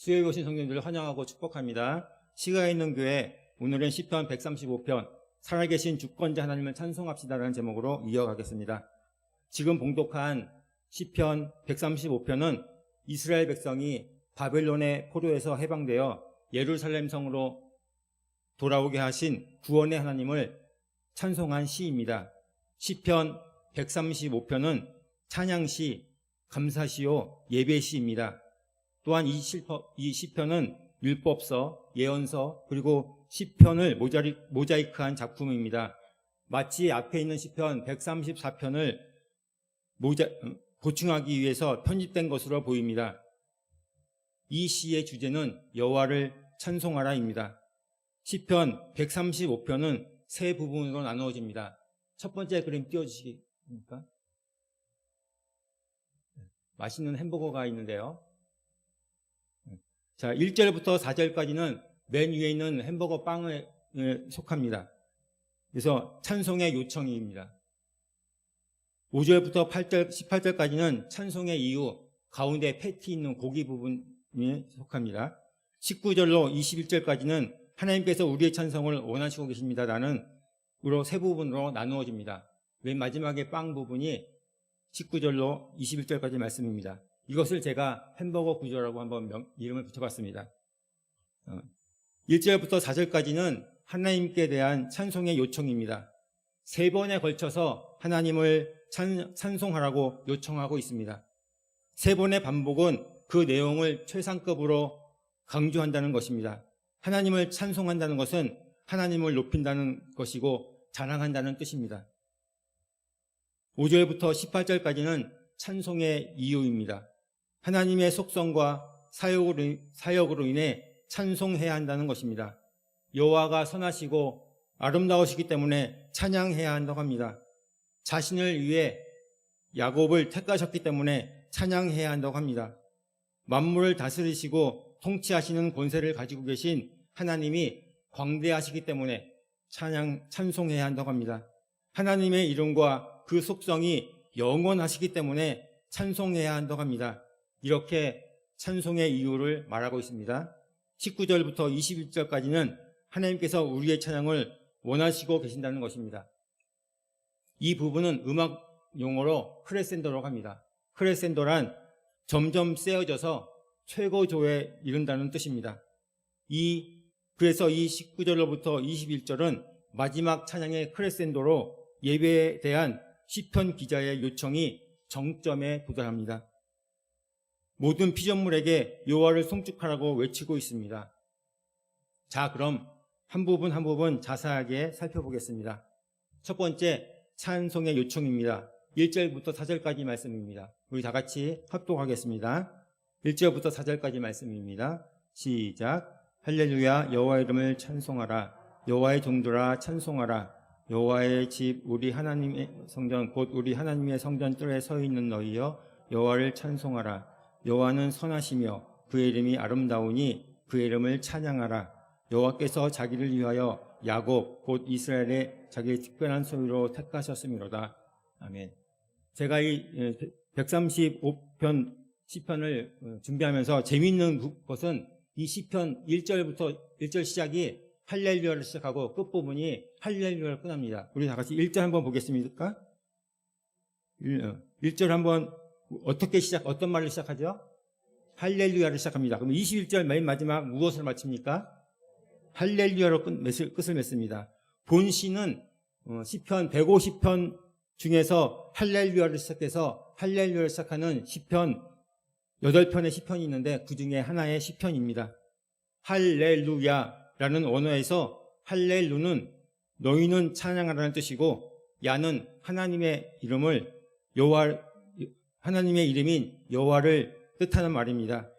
수요일 오신 성도님들을 환영하고 축복합니다. 시가 있는 교회, 오늘은 시편 135편 살아계신 주권자 하나님을 찬송합시다라는 제목으로 이어가겠습니다. 지금 봉독한 시편 135편은 이스라엘 백성이 바벨론의 포로에서 해방되어 예루살렘 성으로 돌아오게 하신 구원의 하나님을 찬송한 시입니다. 시편 135편은 찬양시, 감사시요, 예배시입니다. 또한 이 시편은 율법서, 예언서, 그리고 시편을 모자이크한 작품입니다. 마치 앞에 있는 시편 134편을 보충하기 위해서 편집된 것으로 보입니다. 이 시의 주제는 여호와를 찬송하라입니다. 시편 135편은 세 부분으로 나누어집니다. 첫 번째 그림 띄워주시겠습니까? 맛있는 햄버거가 있는데요. 자, 1절부터 4절까지는 맨 위에 있는 햄버거 빵에 속합니다. 그래서 찬송의 요청입니다. 5절부터 8절, 18절까지는 찬송의 이유, 가운데 패티 있는 고기 부분에 속합니다. 19절로 21절까지는 하나님께서 우리의 찬송을 원하시고 계십니다라는 세 부분으로 나누어집니다. 맨 마지막에 빵 부분이 19절로 21절까지 말씀입니다. 이것을 제가 햄버거 구조라고 한번 이름을 붙여봤습니다. 1절부터 4절까지는 하나님께 대한 찬송의 요청입니다. 세 번에 걸쳐서 하나님을 찬송하라고 요청하고 있습니다. 세 번의 반복은 그 내용을 최상급으로 강조한다는 것입니다. 하나님을 찬송한다는 것은 하나님을 높인다는 것이고 자랑한다는 뜻입니다. 5절부터 18절까지는 찬송의 이유입니다. 하나님의 속성과 사역으로 인해 찬송해야 한다는 것입니다. 여호와가 선하시고 아름다우시기 때문에 찬양해야 한다고 합니다. 자신을 위해 야곱을 택하셨기 때문에 찬양해야 한다고 합니다. 만물을 다스리시고 통치하시는 권세를 가지고 계신 하나님이 광대하시기 때문에 찬송해야 한다고 합니다. 하나님의 이름과 그 속성이 영원하시기 때문에 찬송해야 한다고 합니다. 이렇게 찬송의 이유를 말하고 있습니다. 19절부터 21절까지는 하나님께서 우리의 찬양을 원하시고 계신다는 것입니다. 이 부분은 음악 용어로 크레센도라고 합니다. 크레센도란 점점 세어져서 최고조에 이른다는 뜻입니다. 그래서 이 19절로부터 21절은 마지막 찬양의 크레센도로 예배에 대한 시편 기자의 요청이 정점에 도달합니다. 모든 피조물에게 여호와를 송축하라고 외치고 있습니다. 자, 그럼 한 부분 한 부분 자세하게 살펴보겠습니다. 첫 번째, 찬송의 요청입니다. 1절부터 4절까지 말씀입니다. 우리 다 같이 합독하겠습니다. 1절부터 4절까지 말씀입니다. 시작. 할렐루야, 여호와의 이름을 찬송하라. 여호와의 종들아 찬송하라. 여호와의 집, 우리 하나님의 성전, 곧 우리 하나님의 성전 뜰에 서 있는 너희여, 여호와를 찬송하라. 여호와는 선하시며 그의 이름이 아름다우니 그의 이름을 찬양하라. 여호와께서 자기를 위하여 야곱 곧 이스라엘의 자기의 특별한 소유로 택하셨음이로다. 아멘. 제가 이 135편 시편을 준비하면서 재미있는 것은 이 시편 1절 시작이 할렐루야를 시작하고 끝부분이 할렐루야를 끝납니다. 우리 다 같이 1절 한번 보겠습니까? 1절 한번 어떤 말을 시작하죠? 할렐루야를 시작합니다. 그럼 21절 맨 마지막 무엇을 마칩니까? 할렐루야로 끝을 맺습니다. 본 시는 시편 150편 중에서 할렐루야를 시작해서 할렐루야를 시작하는 시편 8편의 시편이 있는데 그 중에 하나의 시편입니다. 할렐루야라는 원어에서 할렐루는 너희는 찬양하라는 뜻이고 야는 하나님의 이름인 여호와를 뜻하는 말입니다.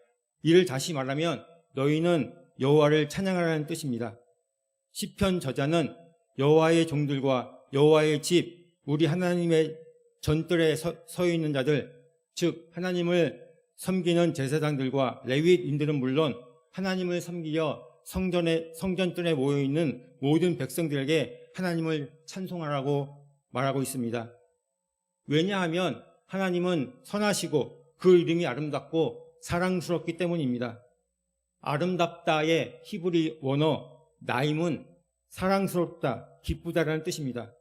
이를 다시 말하면 너희는 여호와를 찬양하라는 뜻입니다. 시편 저자는 여호와의 종들과 여호와의 집, 우리 하나님의 전뜰에 서 있는 자들, 즉 하나님을 섬기는 제사장들과 레위인들은 물론 하나님을 섬기려 성전뜰에 모여있는 모든 백성들에게 하나님을 찬송하라고 말하고 있습니다. 왜냐하면 하나님은 선하시고 그 이름이 아름답고 사랑스럽기 때문입니다. 아름답다의 히브리 원어 나임은 사랑스럽다, 기쁘다라는 뜻입니다.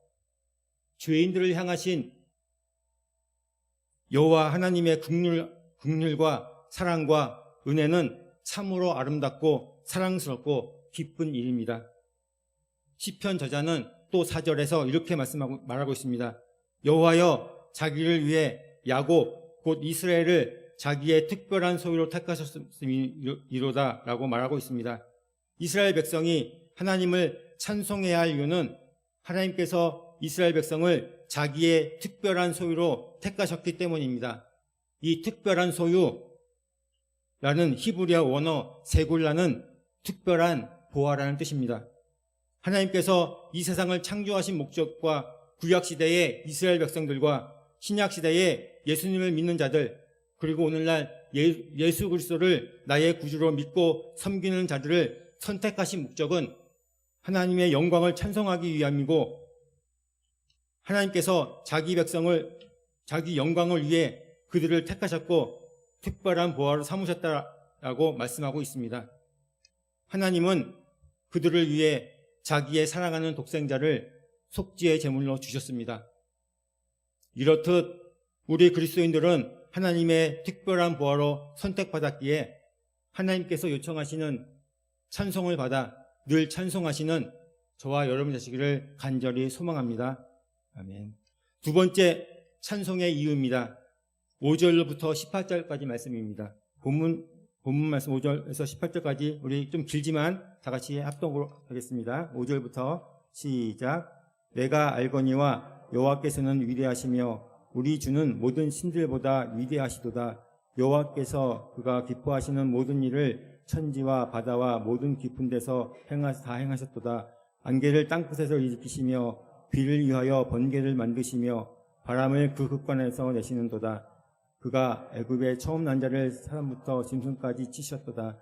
죄인들을 향하신 여호와 하나님의 긍휼과 사랑과 은혜는 참으로 아름답고 사랑스럽고 기쁜 일입니다. 시편 저자는 또 4절에서 이렇게 말하고 있습니다. 여호와여 자기를 위해 야곱 곧 이스라엘을 자기의 특별한 소유로 택하셨음이로다 라고 말하고 있습니다. 이스라엘 백성이 하나님을 찬송해야 할 이유는 하나님께서 이스라엘 백성을 자기의 특별한 소유로 택하셨기 때문입니다. 이 특별한 소유라는 히브리어 원어 세골라는 특별한 보화라는 뜻입니다. 하나님께서 이 세상을 창조하신 목적과 구약시대의 이스라엘 백성들과 신약시대의 예수님을 믿는 자들, 그리고 오늘날 예수 그리스도를 나의 구주로 믿고 섬기는 자들을 선택하신 목적은 하나님의 영광을 찬송하기 위함이고, 하나님께서 자기 백성을 자기 영광을 위해 그들을 택하셨고 특별한 보화로 삼으셨다라고 말씀하고 있습니다. 하나님은 그들을 위해 자기의 사랑하는 독생자를 속죄의 제물로 주셨습니다. 이렇듯 우리 그리스도인들은 하나님의 특별한 보화로 선택받았기에 하나님께서 요청하시는 찬송을 받아 늘 찬송하시는 저와 여러분 되시기를 간절히 소망합니다. 아멘. 두 번째 찬송의 이유입니다. 5절부터 18절까지 말씀입니다. 본문 말씀 5절에서 18절까지 우리 좀 길지만 다 같이 합독으로 하겠습니다. 5절부터 시작. 내가 알거니와 여호와께서는 위대하시며 우리 주는 모든 신들보다 위대하시도다. 여호와께서 그가 기뻐하시는 모든 일을 천지와 바다와 모든 깊은 데서 다 행하셨도다. 안개를 땅끝에서 일으키시며 비를 위하여 번개를 만드시며 바람을 그 극관에서 내시는도다. 그가 애굽의 처음 난 자를 사람부터 짐승까지 치셨도다.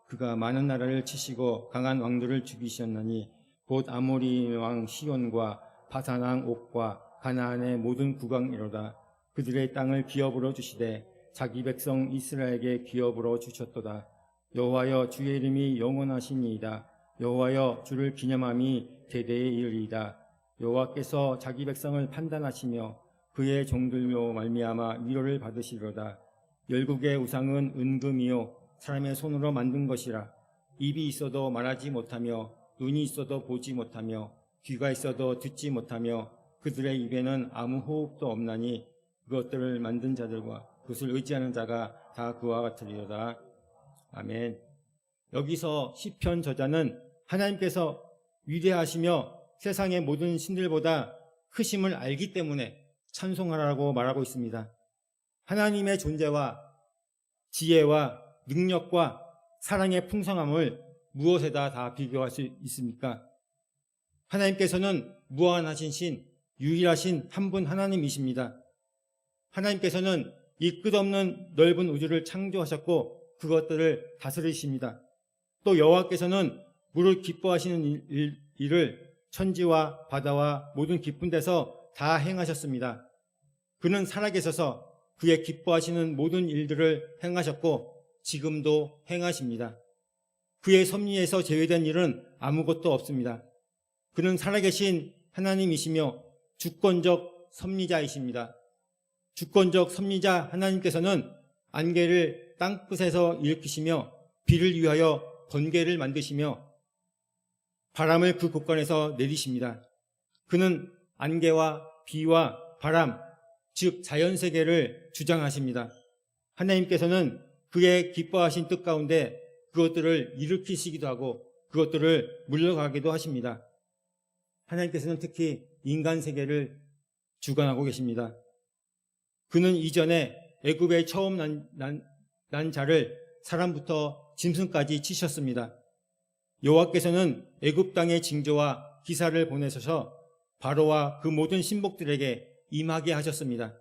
그가 많은 나라를 치시고 강한 왕들을 죽이셨나니 곧 아모리 왕 시온과 바산 왕 옥과 가나안의 모든 국왕이로다. 그들의 땅을 기업으로 주시되 자기 백성 이스라엘에게 기업으로 주셨도다. 여호와여 주의 이름이 영원하시니이다. 여호와여 주를 기념함이 대대에 이르리이다. 여호와께서 자기 백성을 판단하시며 그의 종들로 말미암아 위로를 받으시리로다. 열국의 우상은 은금이요 사람의 손으로 만든 것이라. 입이 있어도 말하지 못하며 눈이 있어도 보지 못하며 귀가 있어도 듣지 못하며 그들의 입에는 아무 호흡도 없나니 그것들을 만든 자들과 그것을 의지하는 자가 다 그와 같으리로다. 아멘. 여기서 시편 저자는 하나님께서 위대하시며 세상의 모든 신들보다 크심을 알기 때문에 찬송하라고 말하고 있습니다. 하나님의 존재와 지혜와 능력과 사랑의 풍성함을 무엇에다 다 비교할 수 있습니까? 하나님께서는 무한하신 신, 유일하신 한 분 하나님이십니다. 하나님께서는 이 끝없는 넓은 우주를 창조하셨고 그것들을 다스리십니다. 또 여호와께서는 물을 기뻐하시는 일을 천지와 바다와 모든 깊은 데서 다 행하셨습니다. 그는 살아계셔서 그의 기뻐하시는 모든 일들을 행하셨고 지금도 행하십니다. 그의 섭리에서 제외된 일은 아무것도 없습니다. 그는 살아계신 하나님이시며 주권적 섭리자이십니다. 주권적 섭리자 하나님께서는 안개를 땅끝에서 일으키시며 비를 위하여 번개를 만드시며 바람을 그 곳간에서 내리십니다. 그는 안개와 비와 바람, 즉 자연세계를 주장하십니다. 하나님께서는 그의 기뻐하신 뜻 가운데 그것들을 일으키시기도 하고 그것들을 물러가기도 하십니다. 하나님께서는 특히 인간 세계를 주관하고 계십니다. 그는 이전에 애굽의 처음 난 자를 사람부터 짐승까지 치셨습니다. 여호와께서는 애굽 땅의 징조와 기사를 보내셔서 바로와 그 모든 신복들에게 임하게 하셨습니다.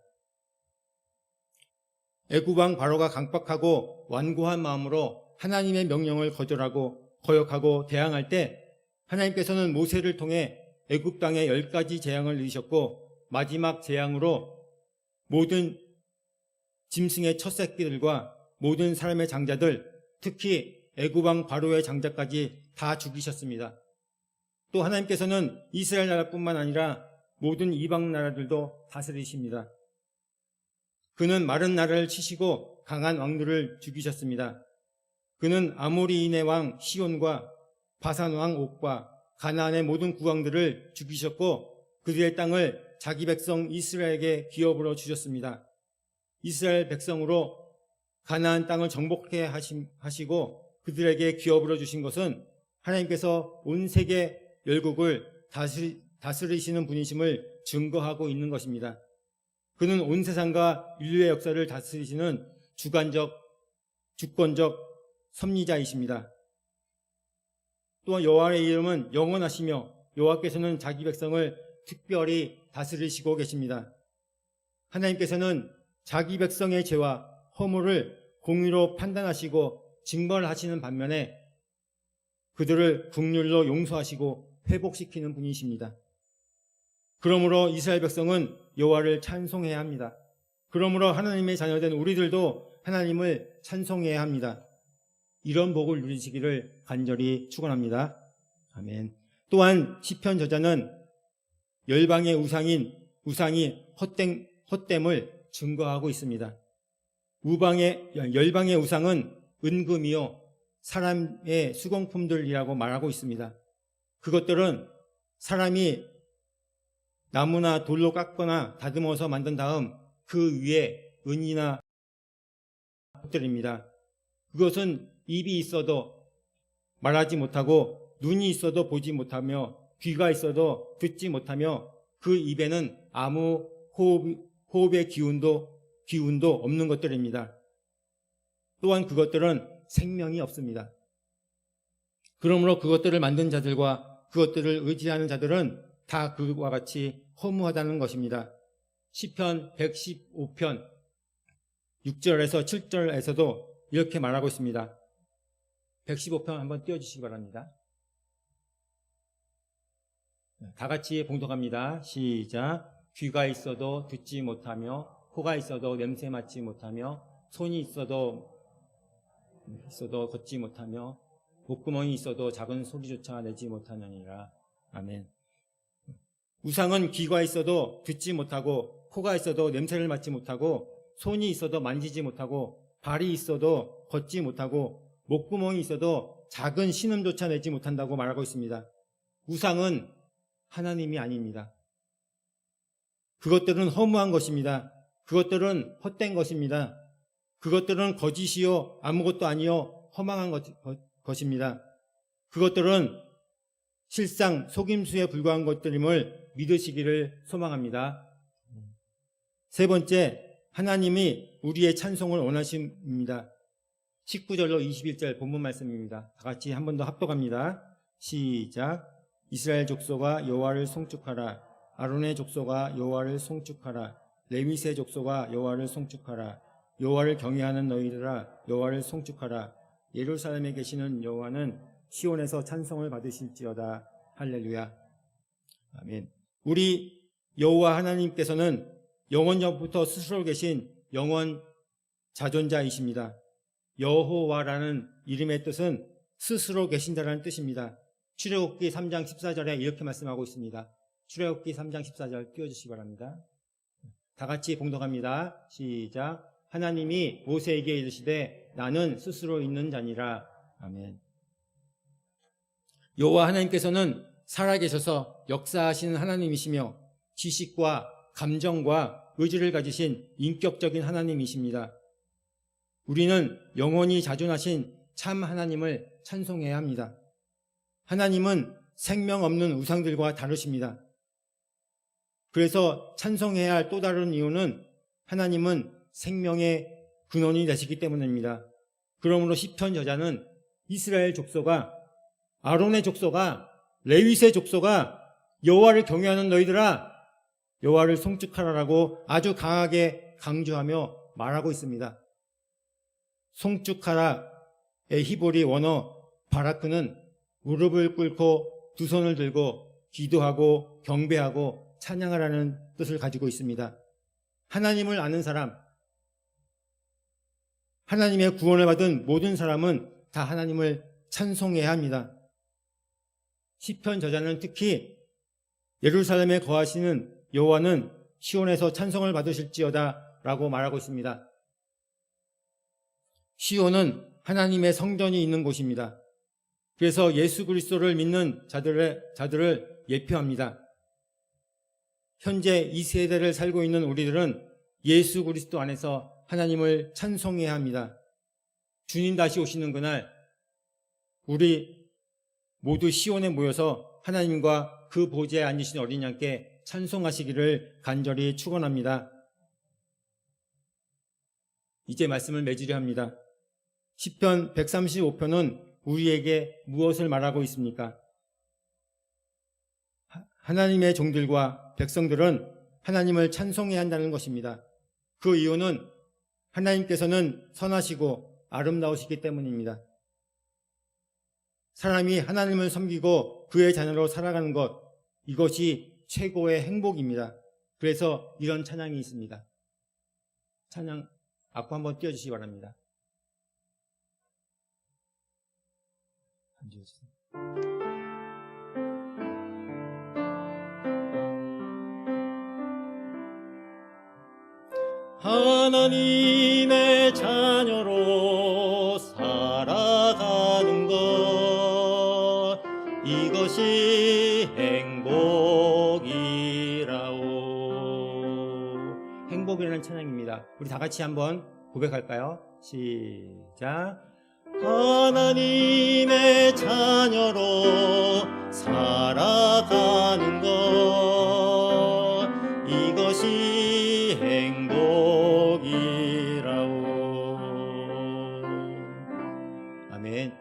애굽 왕 바로가 강박하고 완고한 마음으로 하나님의 명령을 거역하고 대항할 때 하나님께서는 모세를 통해 애굽 땅에 10가지 재앙을 내리셨고 마지막 재앙으로 모든 짐승의 첫 새끼들과 모든 사람의 장자들, 특히 애굽왕 바로의 장자까지 다 죽이셨습니다. 또 하나님께서는 이스라엘 나라뿐만 아니라 모든 이방 나라들도 다스리십니다. 그는 마른 나라를 치시고 강한 왕들을 죽이셨습니다. 그는 아모리인의 왕 시온과 바산 왕 옥과 가나안의 모든 국왕들을 죽이셨고 그들의 땅을 자기 백성 이스라엘에게 기업으로 주셨습니다. 이스라엘 백성으로 가나안 땅을 정복해 하시고 그들에게 기업으로 주신 것은 하나님께서 온 세계 열국을 다스리시는 분이심을 증거하고 있는 것입니다. 그는 온 세상과 인류의 역사를 다스리시는 주권적 섭리자이십니다. 또한 여호와의 이름은 영원하시며 여호와께서는 자기 백성을 특별히 다스리시고 계십니다. 하나님께서는 자기 백성의 죄와 허물을 공의로 판단하시고 징벌하시는 반면에 그들을 긍휼로 용서하시고 회복시키는 분이십니다. 그러므로 이스라엘 백성은 여호와를 찬송해야 합니다. 그러므로 하나님의 자녀된 우리들도 하나님을 찬송해야 합니다. 이런 복을 누리시기를 간절히 축원합니다. 아멘. 또한 시편 저자는 열방의 우상이 헛됨을 증거하고 있습니다. 열방의 우상은 은금이요 사람의 수공품들이라고 말하고 있습니다. 그것들은 사람이 나무나 돌로 깎거나 다듬어서 만든 다음 그 위에 은이나 것들입니다. 그것은 입이 있어도 말하지 못하고 눈이 있어도 보지 못하며 귀가 있어도 듣지 못하며 그 입에는 아무 호흡의 기운도 없는 것들입니다. 또한 그것들은 생명이 없습니다. 그러므로 그것들을 만든 자들과 그것들을 의지하는 자들은 다 그와 같이 허무하다는 것입니다. 시편 115편 6절에서 7절에서도 이렇게 말하고 있습니다. 115편 한번 띄워주시기 바랍니다. 다 같이 봉독합니다. 시작. 귀가 있어도 듣지 못하며 코가 있어도 냄새 맡지 못하며 손이 있어도 걷지 못하며 목구멍이 있어도 작은 소리조차 내지 못하느니라. 아멘. 우상은 귀가 있어도 듣지 못하고 코가 있어도 냄새를 맡지 못하고 손이 있어도 만지지 못하고 발이 있어도 걷지 못하고 목구멍이 있어도 작은 신음조차 내지 못한다고 말하고 있습니다. 우상은 하나님이 아닙니다. 그것들은 허무한 것입니다. 그것들은 헛된 것입니다. 그것들은 거짓이요 아무것도 아니요 허망한 것입니다. 그것들은 실상 속임수에 불과한 것들임을 믿으시기를 소망합니다. 세 번째, 하나님이 우리의 찬송을 원하십니다. 19절로 21절 본문 말씀입니다. 다 같이 한 번 더 합독합니다. 시작. 이스라엘 족속아 여호와를 송축하라. 아론의 족속아 여호와를 송축하라. 레위세 족속아 여호와를 송축하라. 여호와를 경외하는 너희들아 여호와를 송축하라. 예루살렘에 계시는 여호와는 시온에서 찬송을 받으실지어다. 할렐루야. 아멘. 우리 여호와 하나님께서는 영원전부터 스스로 계신 영원 자존자이십니다. 여호와라는 이름의 뜻은 스스로 계신다라는 뜻입니다. 출애굽기 3장 14절에 이렇게 말씀하고 있습니다. 출애굽기 3장 14절 띄워주시기 바랍니다. 다 같이 봉독합니다. 시작. 하나님이 모세에게 이르시되 나는 스스로 있는 자니라. 아멘. 여호와 하나님께서는 살아계셔서 역사하시는 하나님이시며 지식과 감정과 의지를 가지신 인격적인 하나님이십니다. 우리는 영원히 자존하신 참 하나님을 찬송해야 합니다. 하나님은 생명 없는 우상들과 다르십니다. 그래서 찬송해야 할 또 다른 이유는 하나님은 생명의 근원이 되시기 때문입니다. 그러므로 시편 저자는 이스라엘 족속아, 아론의 족속아, 레위세 족속아, 여호와를 경외하는 너희들아 여호와를 송축하라라고 아주 강하게 강조하며 말하고 있습니다. 송축하라의 히브리 원어 바라크는 무릎을 꿇고 두 손을 들고 기도하고 경배하고 찬양하라는 뜻을 가지고 있습니다. 하나님을 아는 사람, 하나님의 구원을 받은 모든 사람은 다 하나님을 찬송해야 합니다. 시편 저자는 특히 예루살렘에 거하시는 여호와는 시온에서 찬송을 받으실지어다 라고 말하고 있습니다. 시온은 하나님의 성전이 있는 곳입니다. 그래서 예수 그리스도를 믿는 자들을 예표합니다. 현재 이 세대를 살고 있는 우리들은 예수 그리스도 안에서 하나님을 찬송해야 합니다. 주님 다시 오시는 그날 우리 모두 시온에 모여서 하나님과 그 보좌에 앉으신 어린 양께 찬송하시기를 간절히 축원합니다. 이제 말씀을 맺으려 합니다. 시편 135편은 우리에게 무엇을 말하고 있습니까? 하나님의 종들과 백성들은 하나님을 찬송해야 한다는 것입니다. 그 이유는 하나님께서는 선하시고 아름다우시기 때문입니다. 사람이 하나님을 섬기고 그의 자녀로 살아가는 것, 이것이 최고의 행복입니다. 그래서 이런 찬양이 있습니다. 찬양 앞으로 한번 띄워주시기 바랍니다. 하나님의 자녀로 살아가는 것, 이것이 행복이라오. 행복이라는 찬양입니다. 우리 다 같이 한번 고백할까요? 시작. 하나님의 자녀로 살아가는 것, 이것이 행복이라오. 아멘.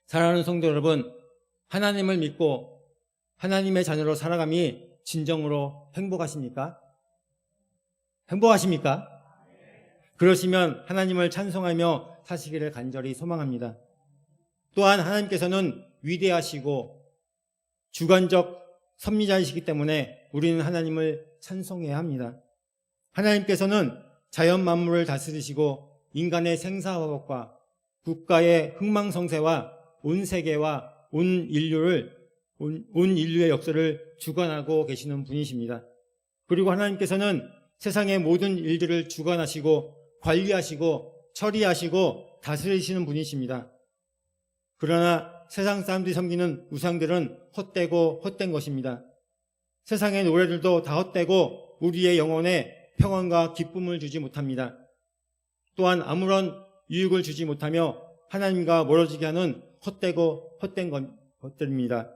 사랑하는 성도 여러분, 하나님을 믿고 하나님의 자녀로 살아감이 진정으로 행복하십니까? 행복하십니까? 그러시면 하나님을 찬송하며 사시기를 간절히 소망합니다. 또한 하나님께서는 위대하시고 주관적 섭리자이시기 때문에 우리는 하나님을 찬송해야 합니다. 하나님께서는 자연 만물을 다스리시고 인간의 생사화복과 국가의 흥망성쇠와 온 세계와 온 인류의 역사를 주관하고 계시는 분이십니다. 그리고 하나님께서는 세상의 모든 일들을 주관하시고 관리하시고 처리하시고 다스리시는 분이십니다. 그러나 세상 사람들이 섬기는 우상들은 헛되고 헛된 것입니다. 세상의 노래들도 다 헛되고 우리의 영혼에 평안과 기쁨을 주지 못합니다. 또한 아무런 유익을 주지 못하며 하나님과 멀어지게 하는 헛되고 헛된 것들입니다.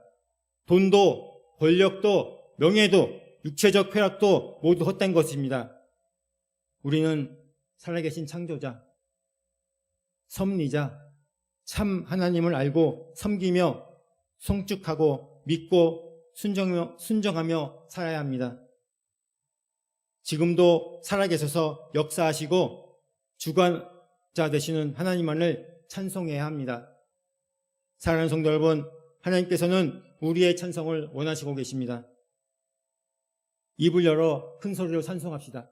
돈도 권력도 명예도 육체적 쾌락도 모두 헛된 것입니다. 우리는 살아계신 창조자, 섭리자, 참 하나님을 알고 섬기며 송축하고 믿고 순정하며 살아야 합니다. 지금도 살아계셔서 역사하시고 주관자 되시는 하나님만을 찬송해야 합니다. 사랑하는 성도 여러분, 하나님께서는 우리의 찬송을 원하시고 계십니다. 입을 열어 큰 소리로 찬송합시다.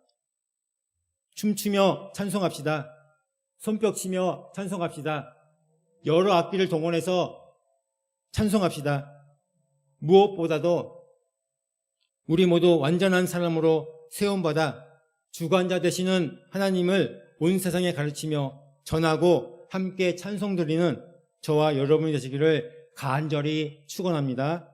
춤추며 찬송합시다. 손뼉 치며 찬송합시다. 여러 악기를 동원해서 찬송합시다. 무엇보다도 우리 모두 완전한 사람으로 세움받아 주관자 되시는 하나님을 온 세상에 가르치며 전하고 함께 찬송드리는 저와 여러분이 되시기를 간절히 축원합니다.